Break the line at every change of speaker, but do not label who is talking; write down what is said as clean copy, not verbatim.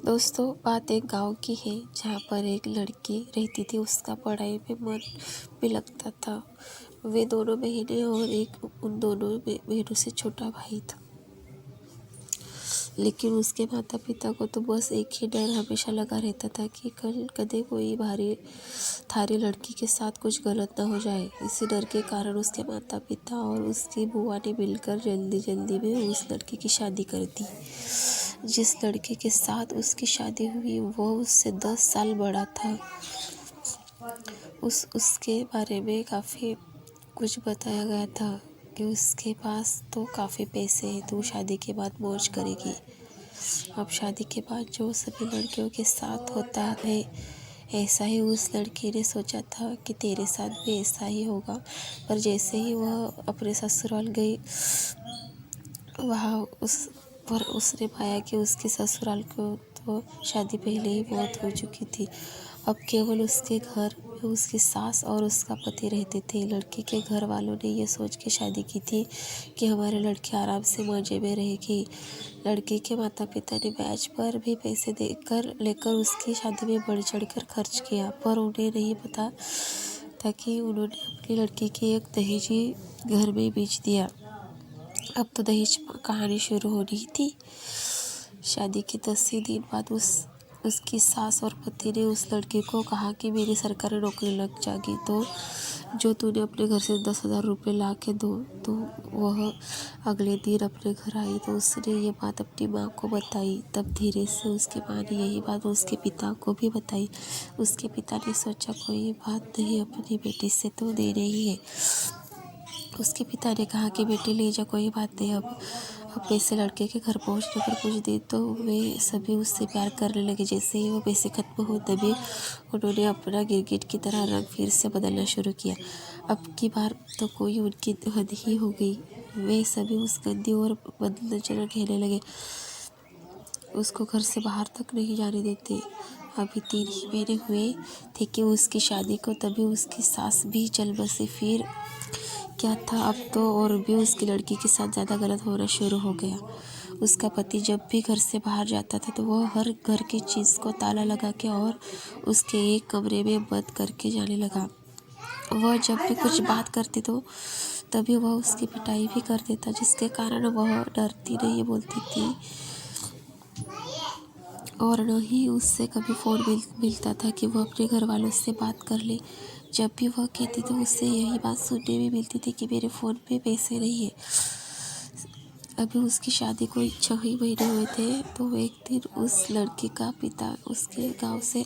दोस्तों, बात एक गांव की है जहाँ पर एक लड़की रहती थी। उसका पढ़ाई में मन भी लगता था। वे दोनों बहनें और एक उन दोनों बहनों से छोटा भाई था। लेकिन उसके माता पिता को तो बस एक ही डर हमेशा लगा रहता था कि कल कदे कोई थारी लड़की के साथ कुछ गलत ना हो जाए। इसी डर के कारण उसके माता पिता और उसकी बुआ ने मिलकर जल्दी जल्दी में उस लड़की की शादी कर दी। जिस लड़के के साथ उसकी शादी हुई वो उससे 10 साल बड़ा था। उसके बारे में काफ़ी कुछ बताया गया था कि उसके पास तो काफ़ी पैसे हैं, तो शादी के बाद मौज करेगी। अब शादी के बाद जो सभी लड़कियों के साथ होता है, ऐसा ही उस लड़की ने सोचा था कि तेरे साथ भी ऐसा ही होगा। पर जैसे ही वह अपने ससुराल गई, वहाँ उसने पाया कि उसके ससुराल को तो शादी पहले ही बहुत हो चुकी थी। अब केवल उसके घर में उसकी सास और उसका पति रहते थे। लड़की के घर वालों ने ये सोच के शादी की थी कि हमारी लड़की आराम से मौजे में रहेगी। लड़की के माता पिता ने ब्याज पर भी पैसे लेकर उसकी शादी में बढ़ चढ़ कर खर्च किया, पर उन्हें नहीं पता था कि उन्होंने अपनी लड़की की एक दहेजी घर में बेच दिया। अब तो दहेज कहानी शुरू हो रही थी। शादी के 10 ही दिन बाद उसकी सास और पति ने उस लड़के को कहा कि मेरी सरकारी नौकरी लग जाएगी तो जो तूने अपने घर से 10,000 रुपये ला के दो। तो वह अगले दिन अपने घर आई तो उसने ये बात अपनी माँ को बताई। तब धीरे से उसकी माँ ने यही बात उसके पिता को भी बताई। उसके पिता ने सोचा कोई बात नहीं, अपनी बेटी से तो दे रही है। उसके पिता ने कहा कि बेटी ले जा, कोई बात नहीं। अब पैसे लड़के के घर पहुंचने पर कुछ देर तो वे सभी उससे प्यार करने लगे। जैसे ही वो पैसे खत्म हो तभी उन्होंने अपना गिरगिट की तरह रंग फिर से बदलना शुरू किया। अब की बार तो कोई उनकी हद ही हो गई। वे सभी उस गंदी और बदनजर कहने लगे, उसको घर से बाहर तक नहीं जाने देते। अभी 3 ही महीने हुए थे कि उसकी शादी को, तभी उसकी सास भी चल बसी। फिर क्या था, अब तो और भी उसकी लड़की के साथ ज़्यादा गलत होना शुरू हो गया। उसका पति जब भी घर से बाहर जाता था तो वह हर घर की चीज़ को ताला लगा के और उसके एक कमरे में बंद करके जाने लगा। वह जब भी कुछ बात करती तो तभी वह उसकी पिटाई भी कर देता, जिसके कारण वह डरती नहीं बोलती थी और न ही उससे कभी फ़ोन मिलता था कि वह अपने घर वालों से बात कर ले। जब भी वह कहती तो उससे यही बात सुनने में मिलती थी कि मेरे फ़ोन पे पैसे नहीं है। अभी उसकी शादी को 6 ही महीने हुए थे तो एक दिन उस लड़की का पिता उसके गांव से